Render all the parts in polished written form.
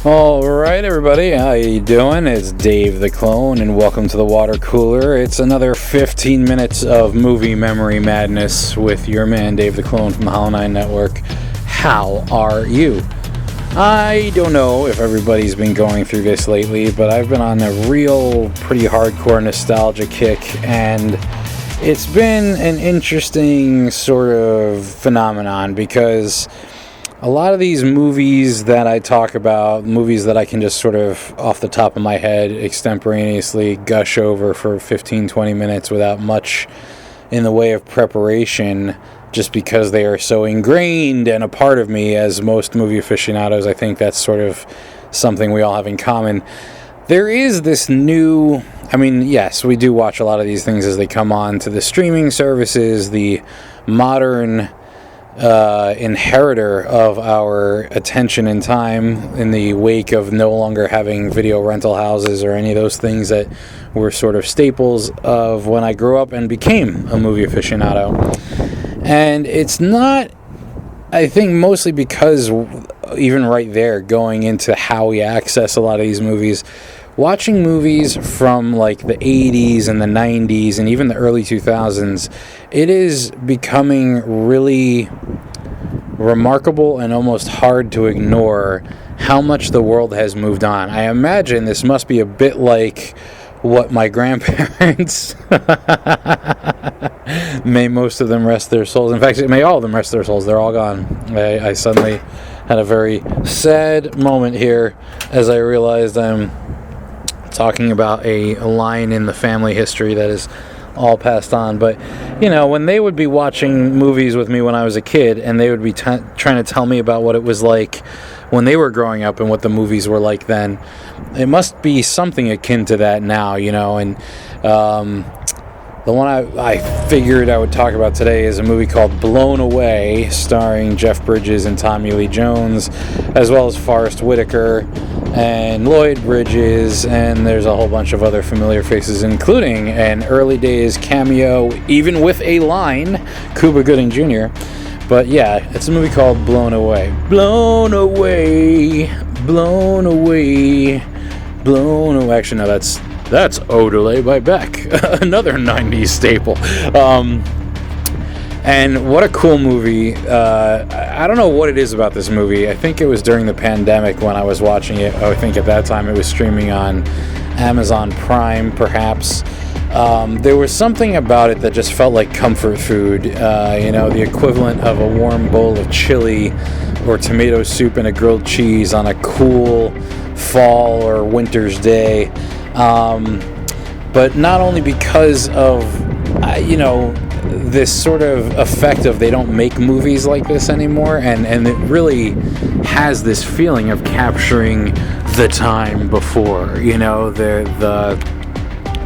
All right, everybody, how you doing? It's Dave the Klone, and welcome to the water cooler. It's another 15 minutes of movie memory madness with your man, Dave the Klone from the Hollow9ine Network. How are you? I don't know if everybody's been going through this lately, but I've been on a real, pretty hardcore nostalgia kick, and it's been an interesting sort of phenomenon because a lot of these movies that I talk about, movies that I can just sort of off the top of my head extemporaneously gush over for 15, 20 minutes without much in the way of preparation, just because they are so ingrained and a part of me as most movie aficionados. I think that's sort of something we all have in common. There is this new, yes, we do watch a lot of these things as they come on to the streaming services, the modern inheritor of our attention and time in the wake of no longer having video rental houses or any of those things that were sort of staples of when I grew up and became a movie aficionado. And it's not, I think, mostly because even right there, going into how we access a lot of these movies, watching movies from like the 80s and the 90s and even the early 2000s, it is becoming really remarkable and almost hard to ignore how much the world has moved on. I imagine this must be a bit like what my grandparents, may most of them rest their souls. In fact, may all of them rest their souls. They're all gone. I suddenly had a very sad moment here as I realized I'm talking about a line in the family history that is all passed on. But, you know, when they would be watching movies with me when I was a kid, and they would be trying to tell me about what it was like when they were growing up and what the movies were like then, it must be something akin to that now, you know. And the one I figured I would talk about today is a movie called Blown Away, starring Jeff Bridges and Tommy Lee Jones, as well as Forrest Whitaker and Lloyd Bridges, and there's a whole bunch of other familiar faces, including an early days cameo, even with a line, Cuba Gooding Jr. But yeah, it's a movie called Blown Away. Blown away, blown away, blown away. Actually, no, that's Odelay by Beck, another 90s staple. And what a cool movie. I don't know what it is about this movie. I think it was during the pandemic when I was watching it. I think at that time it was streaming on Amazon Prime, perhaps. There was something about it that just felt like comfort food. The equivalent of a warm bowl of chili or tomato soup and a grilled cheese on a cool fall or winter's day. But not only because of, this sort of effect of they don't make movies like this anymore, and it really has this feeling of capturing the time before,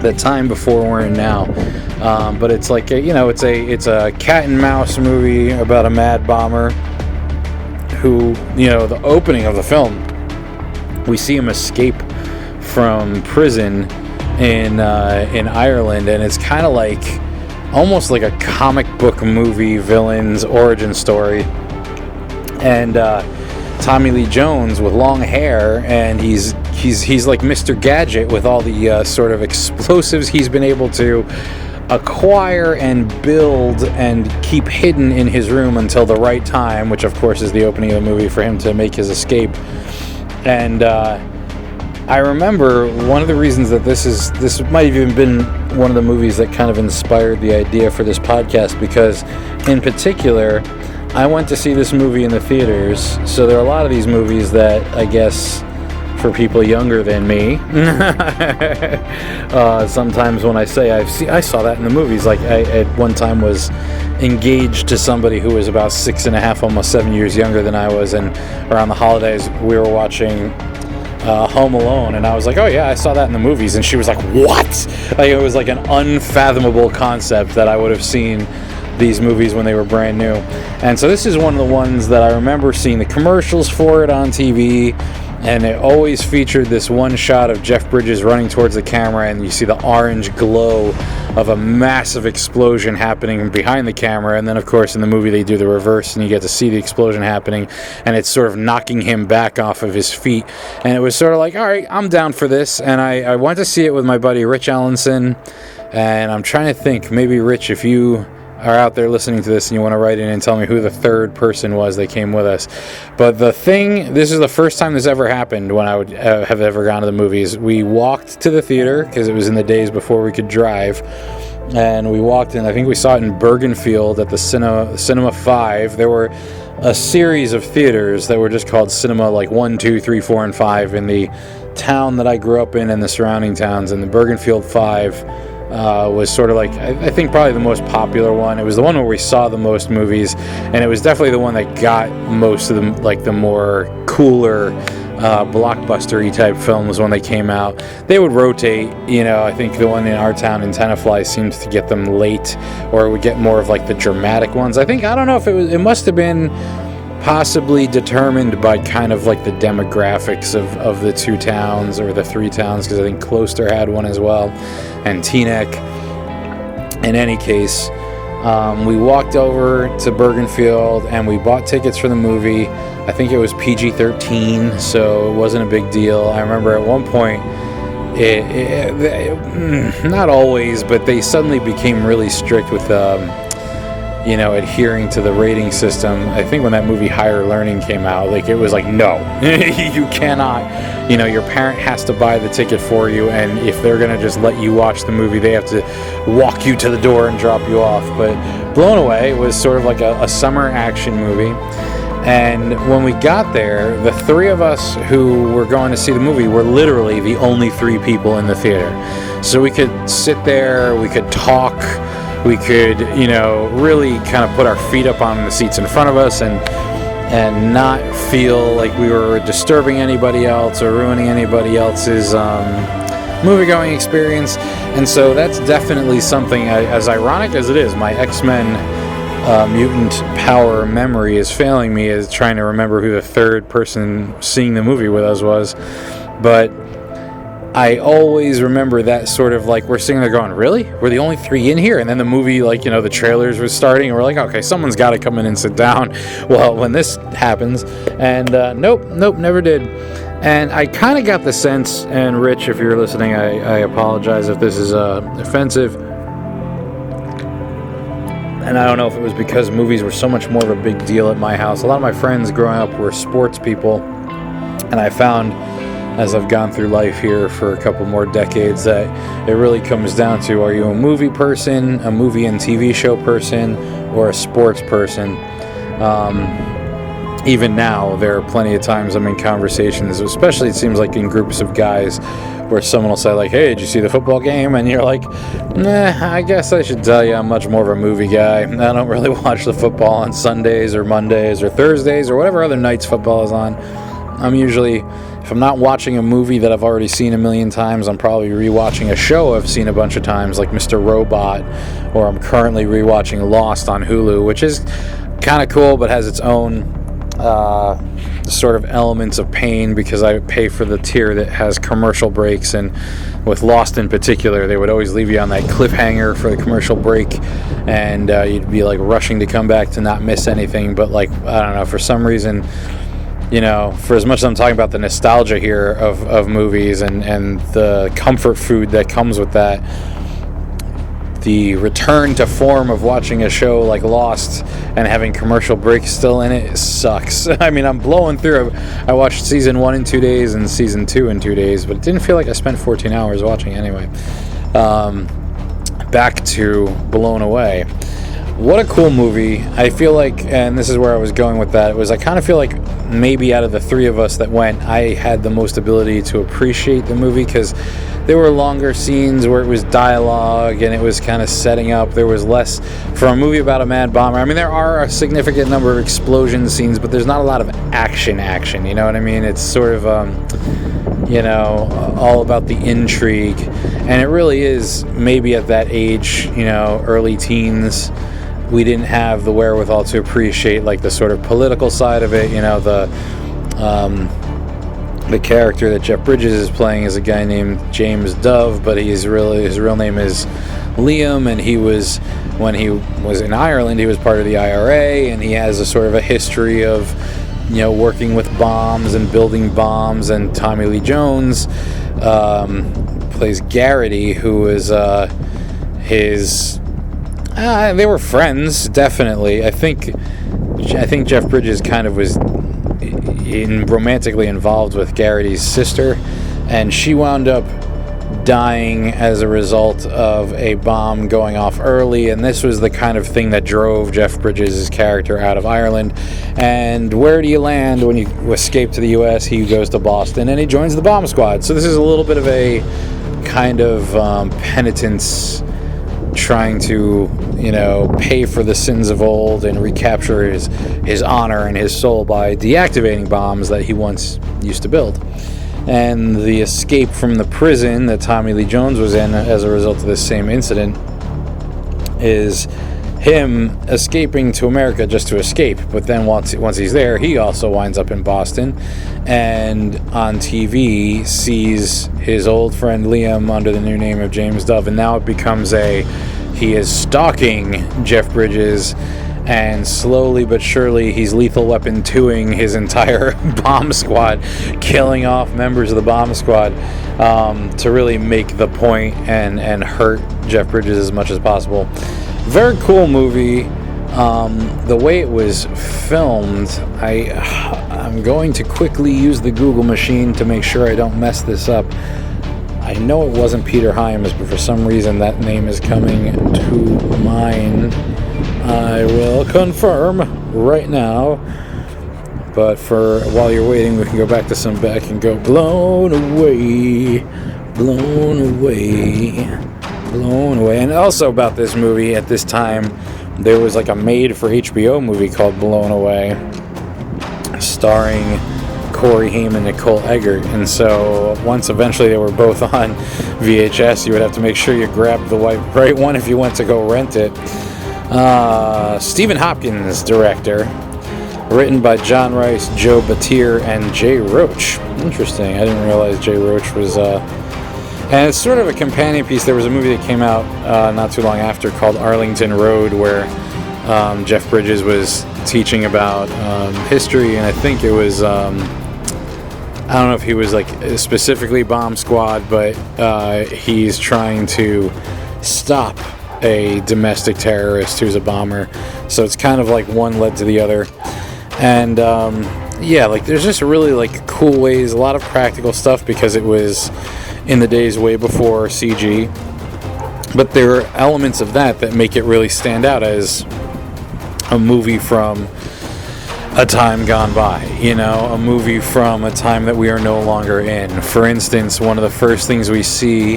the time before we're in now. But it's like, it's a cat and mouse movie about a mad bomber who, the opening of the film, we see him escape from prison in Ireland, and it's kind of like almost like a comic book movie villain's origin story. And Tommy Lee Jones with long hair, and he's like Mr. Gadget with all the sort of explosives he's been able to acquire and build and keep hidden in his room until the right time, which of course is the opening of the movie, for him to make his escape. And I remember one of the reasons that this might have even been one of the movies that kind of inspired the idea for this podcast, because in particular I went to see this movie in the theaters. So there are a lot of these movies that I guess for people younger than me sometimes when I say I saw that in the movies, like I at one time was engaged to somebody who was about 6.5, almost 7 years younger than I was, and around the holidays we were watching Home Alone, and I was like, oh yeah, I saw that in the movies, and she was like, what? Like, it was like an unfathomable concept that I would have seen these movies when they were brand new. And so this is one of the ones that I remember seeing the commercials for it on TV, and it always featured this one shot of Jeff Bridges running towards the camera, and you see the orange glow of a massive explosion happening behind the camera. And then, of course, in the movie they do the reverse, and you get to see the explosion happening, and it's sort of knocking him back off of his feet. And it was sort of like, all right, I'm down for this. And I went to see it with my buddy Rich Allenson, and I'm trying to think, maybe Rich, if you are out there listening to this and you want to write in and tell me who the third person was that came with us. But this is the first time this ever happened when I would have ever gone to the movies. We walked to the theater because it was in the days before we could drive, and we walked in. I think we saw it in Bergenfield at the Cinema 5. There were a series of theaters that were just called Cinema, like 1, 2, 3, 4, and 5 in the town that I grew up in and the surrounding towns. And the Bergenfield 5 was sort of like, I think, probably the most popular one. It was the one where we saw the most movies, and it was definitely the one that got most of them, like the more cooler blockbuster-y type films when they came out. They would rotate, I think the one in our town in Tenafly seems to get them late, or would get more of like the dramatic ones. I don't know if it must have been possibly determined by kind of like the demographics of the two towns, or the three towns, because I think Closter had one as well, and Teaneck. In any case, we walked over to Bergenfield and we bought tickets for the movie. I think it was PG-13, so it wasn't a big deal. I remember at one point, not always, but they suddenly became really strict with adhering to the rating system. I think when that movie Higher Learning came out, like, it was like, no, you cannot, your parent has to buy the ticket for you, and if they're going to just let you watch the movie, they have to walk you to the door and drop you off. But Blown Away was sort of like a summer action movie. And when we got there, the three of us who were going to see the movie were literally the only three people in the theater. So we could sit there, we could talk, we could, really kind of put our feet up on the seats in front of us and not feel like we were disturbing anybody else or ruining anybody else's movie-going experience. And so that's definitely something, as ironic as it is, my X-Men mutant power memory is failing me, is trying to remember who the third person seeing the movie with us was. But I always remember that sort of like, we're sitting there going, really? We're the only three in here? And then the movie, like, the trailers were starting, and we're like, okay, someone's got to come in and sit down. Well, when this happens, and nope, never did. And I kind of got the sense, and Rich, if you're listening, I apologize if this is offensive. And I don't know if it was because movies were so much more of a big deal at my house. A lot of my friends growing up were sports people, and I found, as I've gone through life here for a couple more decades, that it really comes down to, are you a movie person, a movie and TV show person, or a sports person? Even now, there are plenty of times I'm in conversations, especially it seems like in groups of guys, where someone will say like, hey, did you see the football game? And you're like, nah, I guess I should tell you I'm much more of a movie guy. I don't really watch the football on Sundays or Mondays or Thursdays or whatever other nights football is on. I'm usually, if I'm not watching a movie that I've already seen a million times, I'm probably rewatching a show I've seen a bunch of times, like Mr. Robot, or I'm currently rewatching Lost on Hulu, which is kind of cool, but has its own sort of elements of pain, because I pay for the tier that has commercial breaks, and with Lost in particular, they would always leave you on that cliffhanger for the commercial break, and you'd be like rushing to come back to not miss anything. But like, I don't know, for some reason, for as much as I'm talking about the nostalgia here of movies and the comfort food that comes with that, the return to form of watching a show like Lost and having commercial breaks still in it sucks. I mean, I'm blowing through. I watched season 1 in 2 days and season 2 in 2 days, but it didn't feel like I spent 14 hours watching anyway. Back to Blown Away. What a cool movie. I feel like, and this is where I was going with that, I kind of feel like maybe out of the three of us that went, I had the most ability to appreciate the movie, because there were longer scenes where it was dialogue and it was kind of setting up. There was less, for a movie about a mad bomber, I mean, there are a significant number of explosion scenes, but there's not a lot of action, you know what I mean? It's sort of, all about the intrigue, and it really is, maybe at that age, early teens, we didn't have the wherewithal to appreciate like the sort of political side of it, the character that Jeff Bridges is playing is a guy named James Dove, but his real name is Liam, and when he was in Ireland, he was part of the IRA, and he has a sort of a history of, working with bombs and building bombs. And Tommy Lee Jones plays Garrity, who is they were friends, definitely. I think Jeff Bridges kind of was romantically involved with Garrity's sister, and she wound up dying as a result of a bomb going off early, and this was the kind of thing that drove Jeff Bridges' character out of Ireland. And where do you land when you escape to the U.S.? He goes to Boston, and he joins the bomb squad. So this is a little bit of a kind of penitence, trying to, pay for the sins of old and recapture his honor and his soul by deactivating bombs that he once used to build. And the escape from the prison that Tommy Lee Jones was in as a result of this same incident is him escaping to America just to escape. But then once he's there, he also winds up in Boston, and on TV sees his old friend Liam under the new name of James Dove, and now it becomes he is stalking Jeff Bridges, and slowly but surely he's Lethal Weapon 2ing his entire bomb squad, killing off members of the bomb squad to really make the point and hurt Jeff Bridges as much as possible. Very cool movie. The way it was filmed, I'm going to quickly use the Google machine to make sure I don't mess this up. I know it wasn't Peter Hyams, but for some reason that name is coming to mind. I will confirm right now. But while you're waiting, we can go back to some back and go blown away, blown away, blown away. And also about this movie, at this time, there was like a made-for-HBO movie called Blown Away, starring Corey Haim and Nicole Eggert. And so once eventually they were both on VHS, you would have to make sure you grabbed the right one if you went to go rent it. Stephen Hopkins, director. Written by John Rice, Joe Batir, and Jay Roach. Interesting. I didn't realize Jay Roach was... And it's sort of a companion piece. There was a movie that came out not too long after called Arlington Road, where Jeff Bridges was teaching about history, and I think it was... I don't know if he was like specifically bomb squad, but he's trying to stop a domestic terrorist who's a bomber. So it's kind of like one led to the other. And there's just really like cool ways, a lot of practical stuff because it was in the days way before CG. But there are elements of that make it really stand out as a movie from a time gone by, a movie from a time that we are no longer in. For instance, one of the first things we see,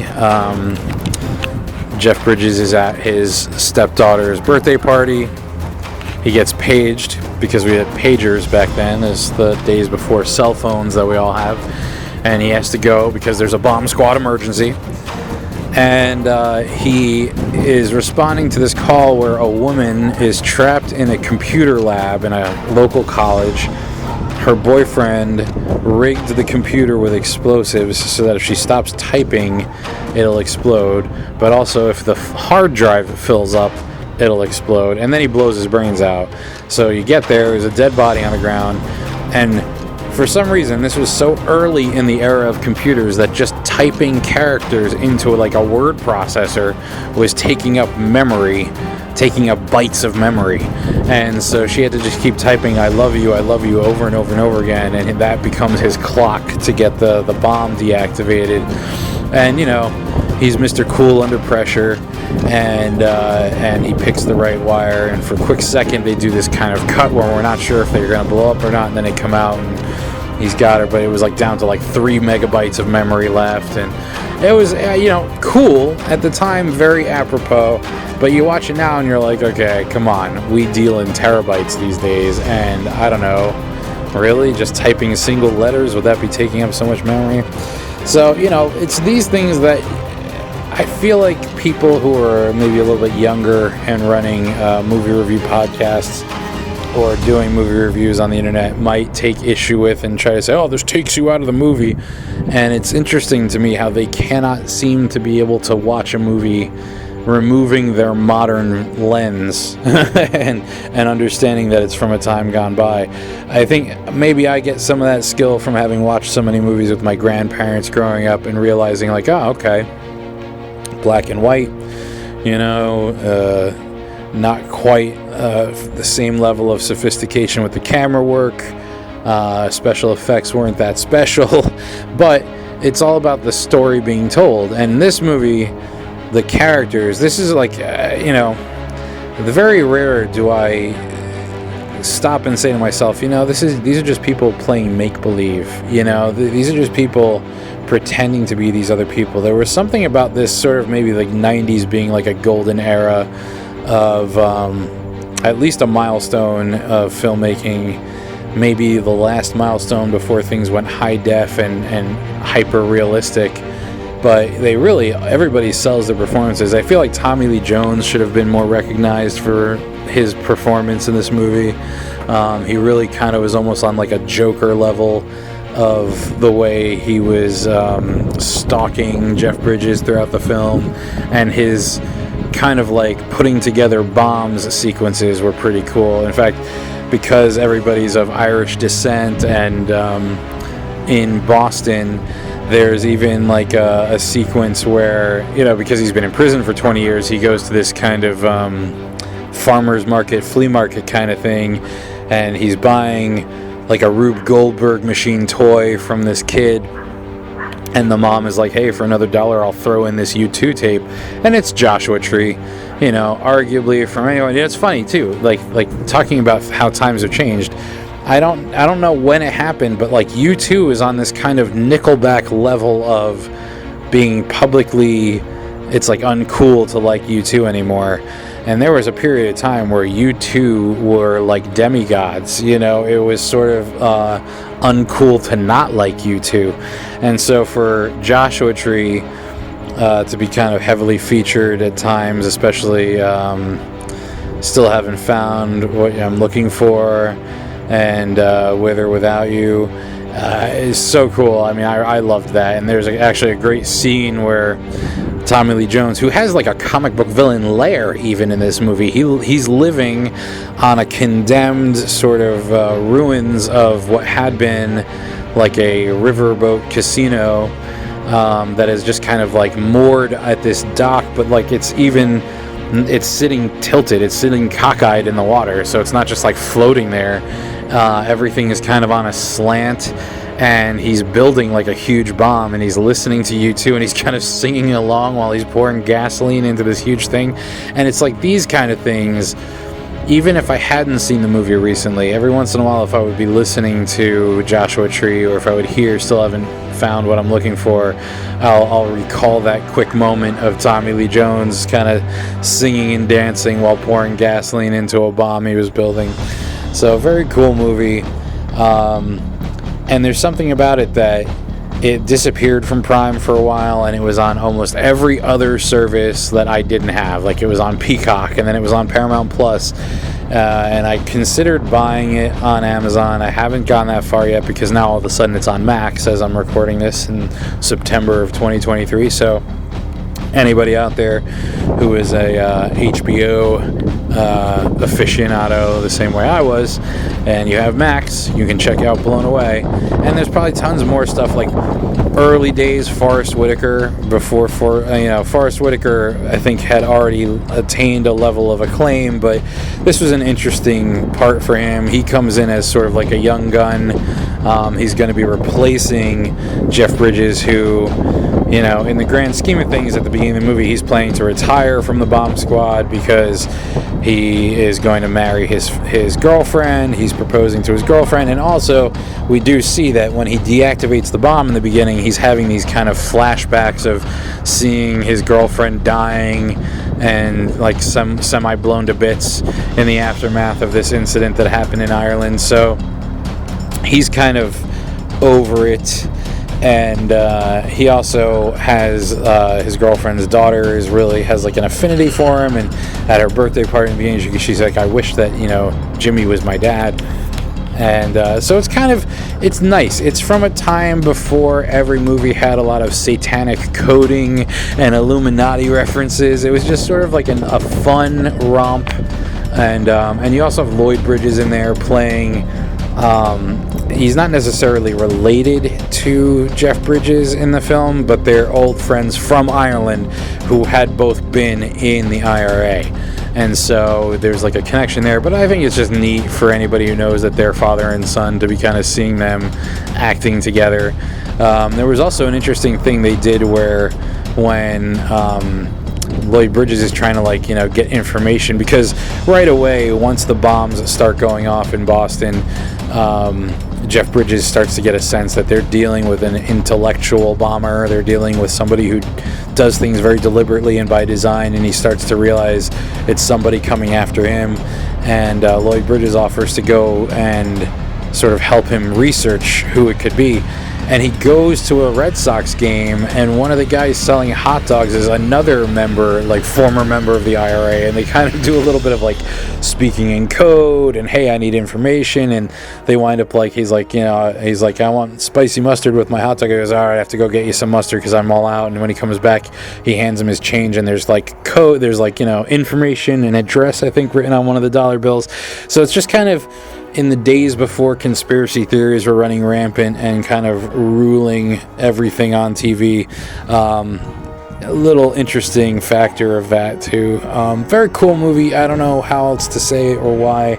Jeff Bridges is at his stepdaughter's birthday party. He gets paged, because we had pagers back then, as the days before cell phones that we all have, and he has to go because there's a bomb squad emergency. And he is responding to this call where a woman is trapped in a computer lab in a local college. Her boyfriend rigged the computer with explosives so that if she stops typing, it'll explode. But also if the hard drive fills up, it'll explode. And then he blows his brains out. So you get there's a dead body on the ground. And for some reason, this was so early in the era of computers that just typing characters into like a word processor was taking up taking up bytes of memory. And so she had to just keep typing I love you over and over and over again, and that becomes his clock to get the bomb deactivated. And he's Mr. Cool under pressure, and he picks the right wire, and for a quick second they do this kind of cut where we're not sure if they're going to blow up or not, and then they come out and he's got her, but it was like down to like 3 megabytes of memory left, and it was cool at the time, very apropos. But you watch it now and you're like, okay, come on, we deal in terabytes these days, and I don't know, really, just typing single letters, would that be taking up so much memory? So it's these things that I feel like people who are maybe a little bit younger and running movie review podcasts or doing movie reviews on the internet might take issue with and try to say, oh, this takes you out of the movie. And it's interesting to me how they cannot seem to be able to watch a movie removing their modern lens and understanding that it's from a time gone by. I think maybe I get some of that skill from having watched so many movies with my grandparents growing up and realizing like, oh, okay, black and white, not quite the same level of sophistication with the camera work. Special effects weren't that special, but it's all about the story being told. And this movie, the characters, this is like, very rare do I stop and say to myself, these are just people playing make-believe. These are just people pretending to be these other people. There was something about this sort of maybe like 90s being like a golden era of at least a milestone of filmmaking, maybe the last milestone before things went high def and hyper realistic. But everybody sells their performances. I feel like Tommy Lee Jones should have been more recognized for his performance in this movie. He really kind of was almost on like a Joker level of the way he was stalking Jeff Bridges throughout the film, and his kind of like putting together bombs sequences were pretty cool. In fact, because everybody's of Irish descent and in Boston, there's even like a sequence where, because he's been in prison for 20 years, he goes to this kind of farmer's market, flea market kind of thing, and he's buying like a Rube Goldberg machine toy from this kid. And the mom is like, hey, for another $1, I'll throw in this U2 tape. And it's Joshua Tree, arguably from anyone. It's funny, too, like talking about how times have changed. I don't know when it happened, but like U2 is on this kind of Nickelback level of being publicly, it's like uncool to like U2 anymore. And there was a period of time where U2 were like demigods. It was sort of uncool to not like U2. And so for Joshua Tree to be kind of heavily featured at times, especially Still Haven't Found What I'm Looking For and With or Without You, is so cool. I mean, I loved that. And there's actually a great scene where Tommy Lee Jones, who has like a comic book villain lair even in this movie, he's living on a condemned sort of ruins of what had been like a riverboat casino that is just kind of like moored at this dock, but like it's sitting tilted, it's sitting cockeyed in the water, so it's not just like floating there. Everything is kind of on a slant, and he's building like a huge bomb, and he's listening to U2, and he's kind of singing along while he's pouring gasoline into this huge thing. And it's like these kind of things, even if I hadn't seen the movie recently, every once in a while, if I would be listening to Joshua Tree, or if I would hear Still Haven't Found What I'm Looking For, I'll recall that quick moment of Tommy Lee Jones kind of singing and dancing while pouring gasoline into a bomb he was building. So, very cool movie. And there's something about it that it disappeared from Prime for a while, and it was on almost every other service that I didn't have. Like, it was on Peacock, and then it was on Paramount Plus. And I considered buying it on Amazon. I haven't gone that far yet because now all of a sudden it's on Max as I'm recording this in September of 2023. So anybody out there who is a HBO aficionado the same way I was, and you have Max, you can check out Blown Away. And there's probably tons more stuff like early days Forrest Whitaker, before Forrest Whitaker I think had already attained a level of acclaim, but this was an interesting part for him. He comes in as sort of like a young gun. He's going to be replacing Jeff Bridges, who, in the grand scheme of things, at the beginning of the movie, he's planning to retire from the bomb squad because he is going to marry his girlfriend. He's proposing to his girlfriend, and also we do see that when he deactivates the bomb in the beginning, he's having these kind of flashbacks of seeing his girlfriend dying and like semi blown to bits in the aftermath of this incident that happened in Ireland. So he's kind of over it, And he also has his girlfriend's daughter has like an affinity for him, and at her birthday party in the beginning, she's like, I wish that, Jimmy was my dad. And so it's nice. It's from a time before every movie had a lot of satanic coding and Illuminati references. It was just sort of like a fun romp. And you also have Lloyd Bridges in there playing. He's not necessarily related to Jeff Bridges in the film, but they're old friends from Ireland who had both been in the IRA. And so there's like a connection there, but I think it's just neat for anybody who knows that they're father and son to be kind of seeing them acting together. There was also an interesting thing they did where when Lloyd Bridges is trying to get information, because right away once the bombs start going off in Boston, Jeff Bridges starts to get a sense that they're dealing with an intellectual bomber. They're dealing with somebody who does things very deliberately and by design, and he starts to realize it's somebody coming after him. And Lloyd Bridges offers to go and sort of help him research who it could be. And he goes to a Red Sox game, and one of the guys selling hot dogs is another former member of the IRA, and they kind of do a little bit of speaking in code, and hey, I need information, and they wind up he's like, I want spicy mustard with my hot dog. He goes, all right, I have to go get you some mustard because I'm all out. And when he comes back, he hands him his change, and there's code, there's information and address, I think, written on one of the dollar bills. So it's just kind of in the days before conspiracy theories were running rampant and kind of ruling everything on TV. A little interesting factor of that too. Very cool movie. I don't know how else to say it or why.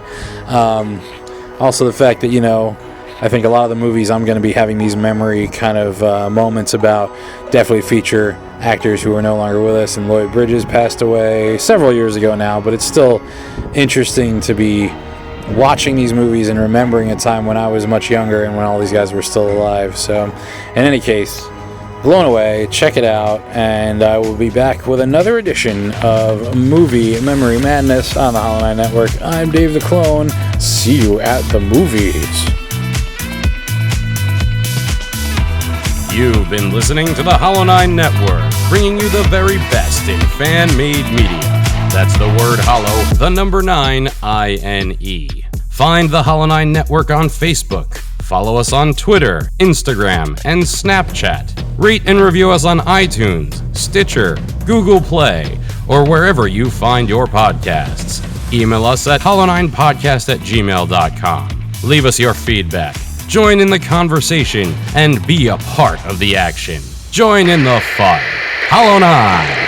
Also the fact that, I think a lot of the movies I'm going to be having these memory kind of moments about definitely feature actors who are no longer with us, and Lloyd Bridges passed away several years ago now, but it's still interesting to be watching these movies and remembering a time when I was much younger and when all these guys were still alive. So in any case, blown away, check it out, and I will be back with another edition of Movie Memory Madness on the Hollow9ine Network. I'm Dave the Klone. See you at the movies. You've been listening to the Hollow9ine Network, bringing you the very best in fan-made media. That's the word hollow, the number 9, I-N-E. Find the Hollow9ine Network on Facebook. Follow us on Twitter, Instagram, and Snapchat. Rate and review us on iTunes, Stitcher, Google Play, or wherever you find your podcasts. Email us at hollow9podcast@gmail.com. Leave us your feedback. Join in the conversation and be a part of the action. Join in the fun. Hollow9ine.